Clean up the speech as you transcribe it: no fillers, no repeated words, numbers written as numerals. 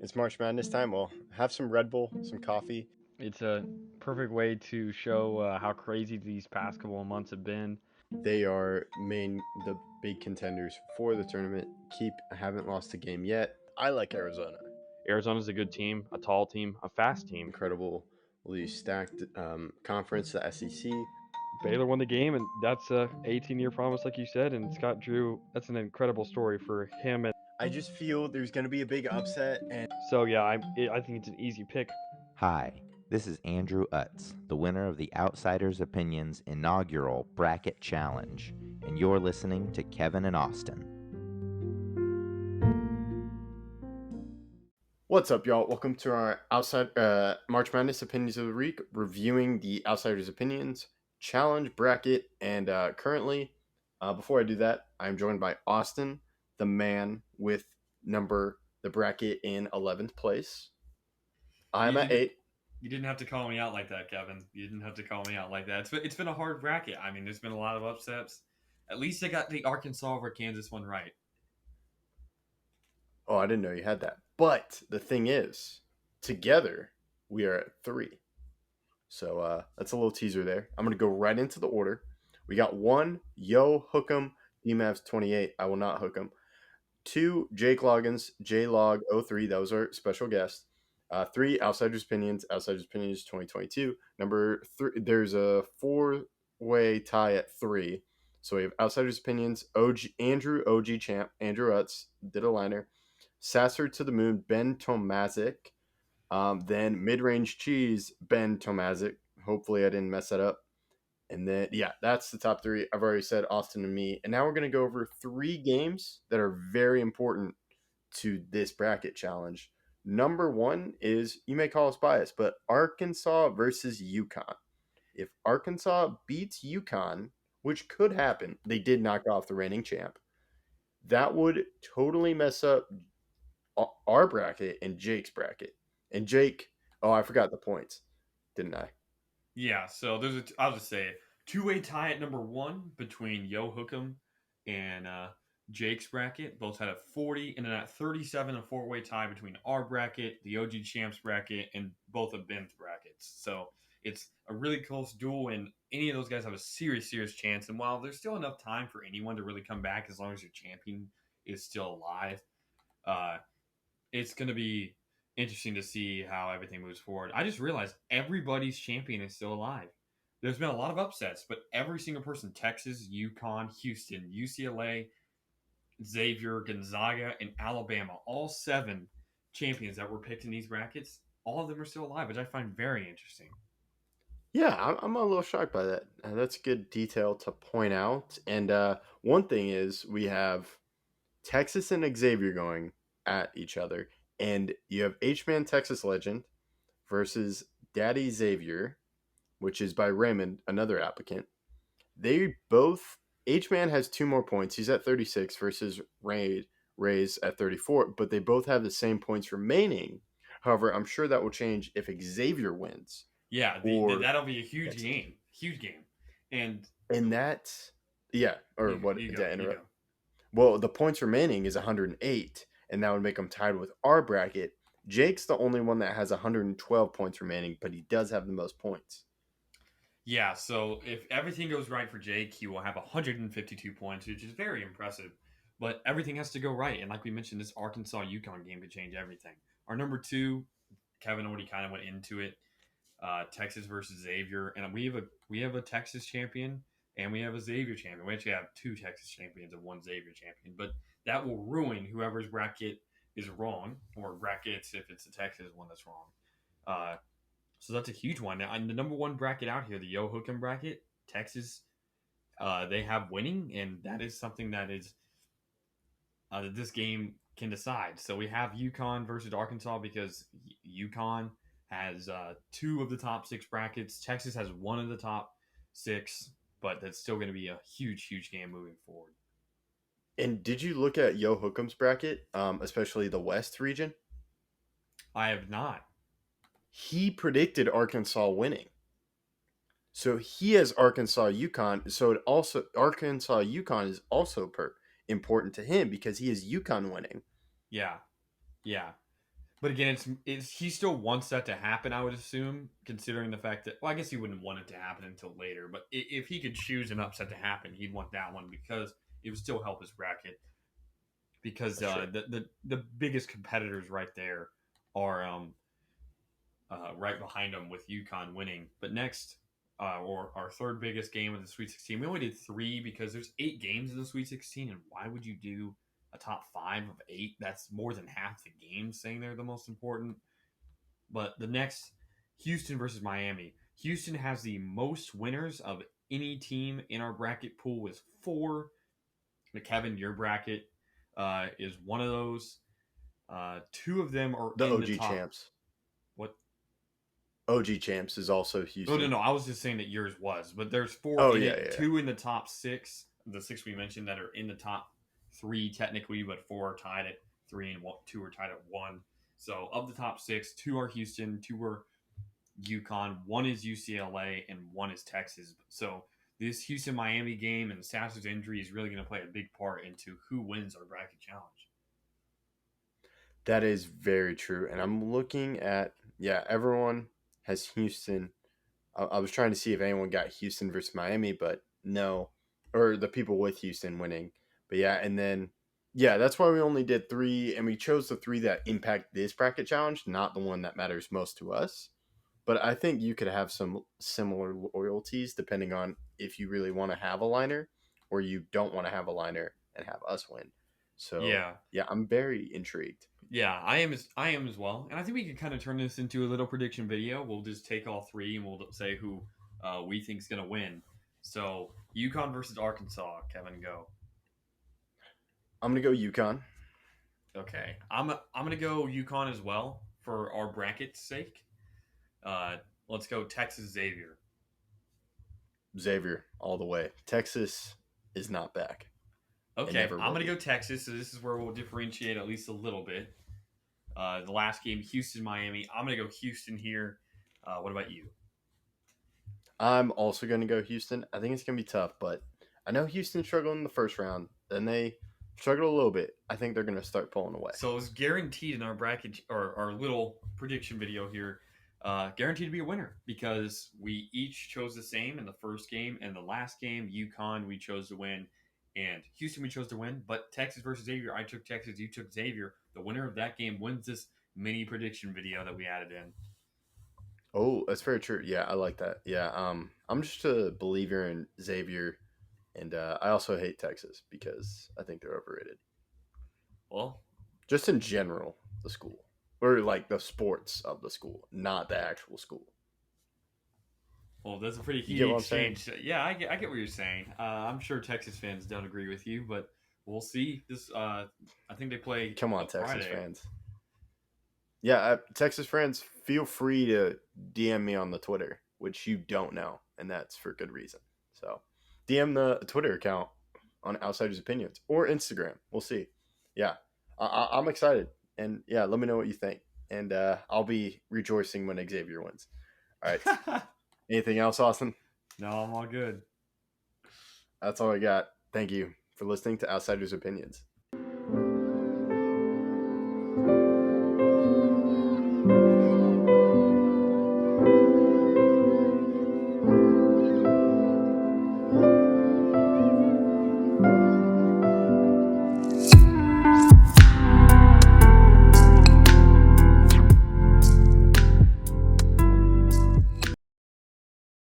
It's March Madness time. Well, have some Red Bull, some coffee. It's a perfect way to show how crazy these past couple of months have been. They are the big contenders for the tournament. Haven't lost a game yet. I like Arizona. Arizona's a good team, a tall team, a fast team. Incredibly stacked conference, the SEC. Baylor won the game, and that's a 18-year promise, like you said. And Scott Drew, that's an incredible story for him. And I just feel there's going to be a big upset, and so yeah, I think it's an easy pick. Hi, this is Andrew Utz, the winner of the Outsiders Opinions inaugural Bracket Challenge, and you're listening to Kevin and Austin. What's up, y'all? Welcome to our March Madness Opinions of the Week, reviewing the Outsiders Opinions Challenge bracket. And currently, before I do that, I'm joined by Austin, the man with the bracket in 11th place. I'm at 8. You didn't have to call me out like that, Kevin. You didn't have to call me out like that. It's been a hard bracket. I mean, there's been a lot of upsets. At least I got the Arkansas over Kansas one right. Oh, I didn't know you had that. But the thing is, together we are at 3. So that's a little teaser there. I'm going to go right into the order. We got 1, Yo Hook 'em, DMAVs 28. I will not hook 'em. 2, Jake Loggins, JLog03. That was our special guest. 3, Outsiders Opinions 2022. Number 3, there's a 4-way tie at 3. So we have Outsiders Opinions, Andrew OG Champ, Andrew Utz, did a liner. Sasser to the Moon, Ben Tomazic. Then Mid-Range Cheese, Ben Tomazic. Hopefully I didn't mess that up. And then, yeah, that's the top 3. I've already said Austin and me. And now we're going to go over 3 games that are very important to this bracket challenge. Number 1 is, you may call us biased, but Arkansas versus UConn. If Arkansas beats UConn, which could happen, they did knock off the reigning champ, that would totally mess up our bracket and Jake's bracket. And Jake, oh, I forgot the points, didn't I? Yeah, so I'll just say it. Two-way tie at number 1 between Yo Hook'em and Jake's bracket. Both had a 40, and then at 37, a four-way tie between our bracket, the OG Champs bracket, and both of Ben's brackets. So it's a really close duel, and any of those guys have a serious chance. And while there's still enough time for anyone to really come back as long as your champion is still alive, uh, it's going to be interesting to see how everything moves forward. I just realized everybody's champion is still alive. There's been a lot of upsets, but every single person, Texas, UConn, Houston, UCLA, Xavier, Gonzaga, and Alabama, all 7 champions that were picked in these brackets, all of them are still alive, which I find very interesting. Yeah, I'm a little shocked by that. That's good detail to point out. And one thing is, we have Texas and Xavier going at each other. And you have H-Man Texas Legend versus Daddy Xavier, which is by Raymond, another applicant. They both, H-Man has 2 more points. He's at 36 versus Ray's at 34, but they both have the same points remaining. However, I'm sure that will change if Xavier wins. Yeah, that'll be a huge game. Huge game. And that, yeah, or you, what, you did go, I you interrupt? go. Well, the points remaining is 108, and that would make him tied with our bracket. Jake's the only one that has 112 points remaining, but he does have the most points. Yeah, so if everything goes right for Jake, he will have 152 points, which is very impressive. But everything has to go right. And like we mentioned, this Arkansas UConn game could change everything. Our number 2, Kevin already kind of went into it. Texas versus Xavier. And we have a Texas champion and we have a Xavier champion. We actually have 2 Texas champions and 1 Xavier champion. But that will ruin whoever's bracket is wrong, or brackets if it's the Texas one that's wrong. So that's a huge one. Now, the number 1 bracket out here, the Yo Hook'em bracket, Texas, they have winning, and that is something that is that this game can decide. So we have UConn versus Arkansas because UConn has 2 of the top 6 brackets. Texas has 1 of the top 6, but that's still going to be a huge game moving forward. And did you look at Yo Hook'em's bracket, especially the West region? I have not. He predicted Arkansas winning. So he has Arkansas UConn. So it also Arkansas UConn is also important to him because he has UConn winning. Yeah. But again, it's he still wants that to happen. I would assume, considering the fact that I guess he wouldn't want it to happen until later. But if he could choose an upset to happen, he'd want that one because it would still help his bracket. Because the biggest competitors right there are right behind him with UConn winning. But next, or our third biggest game of the Sweet 16, we only did 3 because there's 8 games in the Sweet 16, and why would you do a top 5 of 8? That's more than half the games saying they're the most important. But the next, Houston versus Miami. Houston has the most winners of any team in our bracket pool with 4. Kevin, your bracket is one of those. 2 of them are The in OG the top. champs. What? OG champs is also Houston. No. I was just saying that yours was, but there's 4 Oh, in yeah, it. yeah. 2 in the top 6. The 6 we mentioned that are in the top 3 technically, but 4 are tied at 3 and 2 are tied at 1. So of the top 6, 2 are Houston, 2 are UConn, 1 is UCLA, and 1 is Texas. So this Houston-Miami game and Sasser's injury is really going to play a big part into who wins our bracket challenge. That is very true. And I'm looking at, everyone has Houston. I was trying to see if anyone got Houston versus Miami, but no. Or the people with Houston winning. But and then, that's why we only did 3. And we chose the 3 that impact this bracket challenge, not the one that matters most to us. But I think you could have some similar loyalties depending on if you really want to have a liner or you don't want to have a liner and have us win. So, I'm very intrigued. Yeah, I am as well. And I think we could kind of turn this into a little prediction video. We'll just take all 3 and we'll say who we think is going to win. So, UConn versus Arkansas. Kevin, go. I'm going to go UConn. Okay. I'm going to go UConn as well for our bracket's sake. Let's go Texas Xavier. Xavier all the way. Texas is not back. Okay, I'm going to go Texas, so this is where we'll differentiate at least a little bit. The last game, Houston-Miami. I'm going to go Houston here. What about you? I'm also going to go Houston. I think it's going to be tough, but I know Houston struggled in the first round. Then they struggled a little bit. I think they're going to start pulling away. So it's guaranteed in our bracket, or our little prediction video here, guaranteed to be a winner because we each chose the same in the first game and the last game. UConn, we chose to win. And Houston, we chose to win. But Texas versus Xavier, I took Texas, you took Xavier. The winner of that game wins this mini prediction video that we added in. Oh, that's very true. Yeah, I like that. Yeah, I'm just a believer in Xavier, and I also hate Texas because I think they're overrated. Well, just in general, the school. Or like the sports of the school, not the actual school. Well, that's a pretty heated exchange. Yeah, I get what you're saying. I'm sure Texas fans don't agree with you, but we'll see. This, I think they play. Come on, Texas fans. Yeah, Texas fans, feel free to DM me on the Twitter, which you don't know, and that's for good reason. So, DM the Twitter account on Outsiders Opinions or Instagram. We'll see. Yeah, I'm excited, and let me know what you think, and I'll be rejoicing when Xavier wins. All right. Anything else, Austin? No, I'm all good. That's all I got. Thank you for listening to Outsiders Opinions.